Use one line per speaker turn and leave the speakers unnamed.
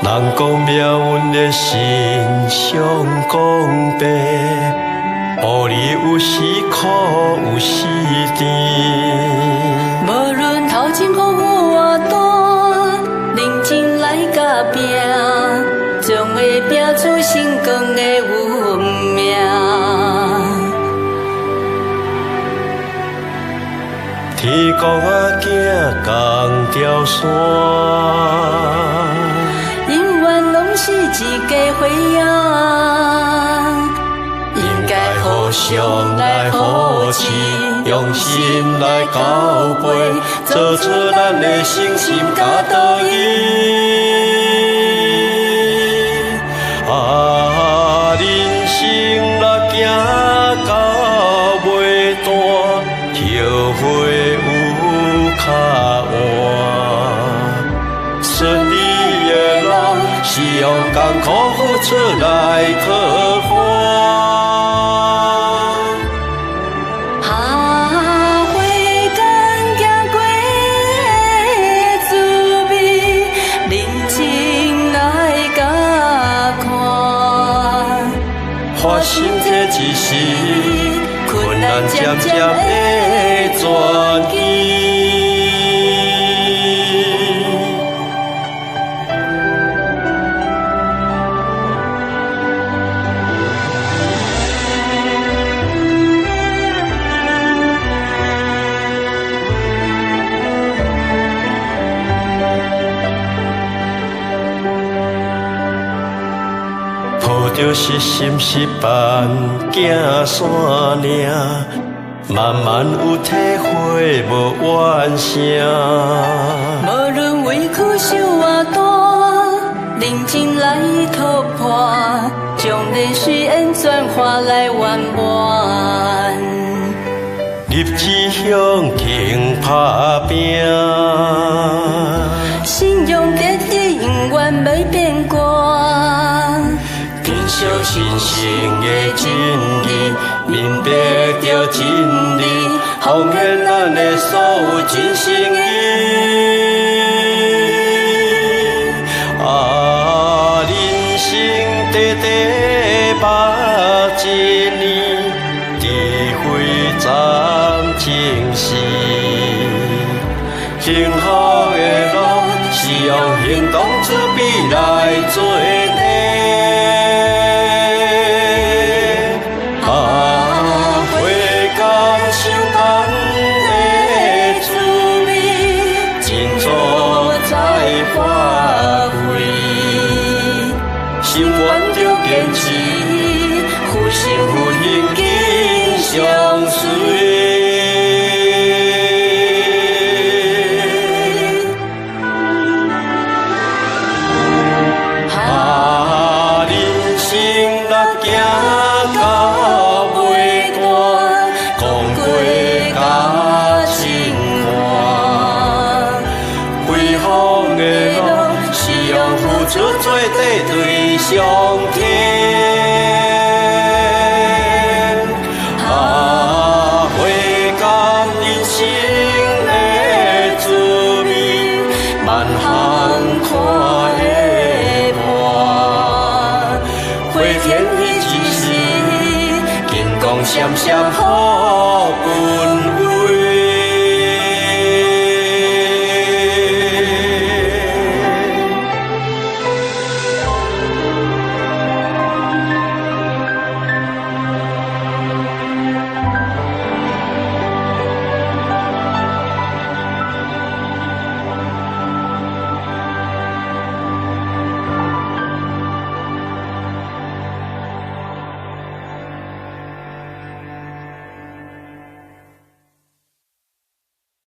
人讲命运的心相公平，予你有时苦有时甜。
无论头前风雨偌大，认真来甲拼，总会拼出成功的运命。
天公啊，行共条线，
永远拢是一家伙仔。应该互相来扶持，用心来交陪，做出咱的诚心甲道义。
啊，人生若行到尾段，后悔有较晚。顺利的路是用艰苦付出来讨还。发生这一时，困难渐渐会转机。抱着是心是伴行山岭，慢慢有体会无怨声。
无论委屈受偌大，认真来突破，将泪水演转化来圆满。
立志向前打拼，
信仰得意永远袂变卦。
珍惜人生的真理，明白着真理，奉献咱的所有真心意。啊，人生短短目一年，智慧暂正是。幸福的路是用行动准备来做题。手感的滋味，尽早再发挥。心愿着坚持，负心负行紧相随。啊，人生若行到尾段，讲过甲情话，辉煌的路是用付出做底对上天。啊，回甘人生的滋味，慢行看的伴，回天迄一时，金光闪闪好运。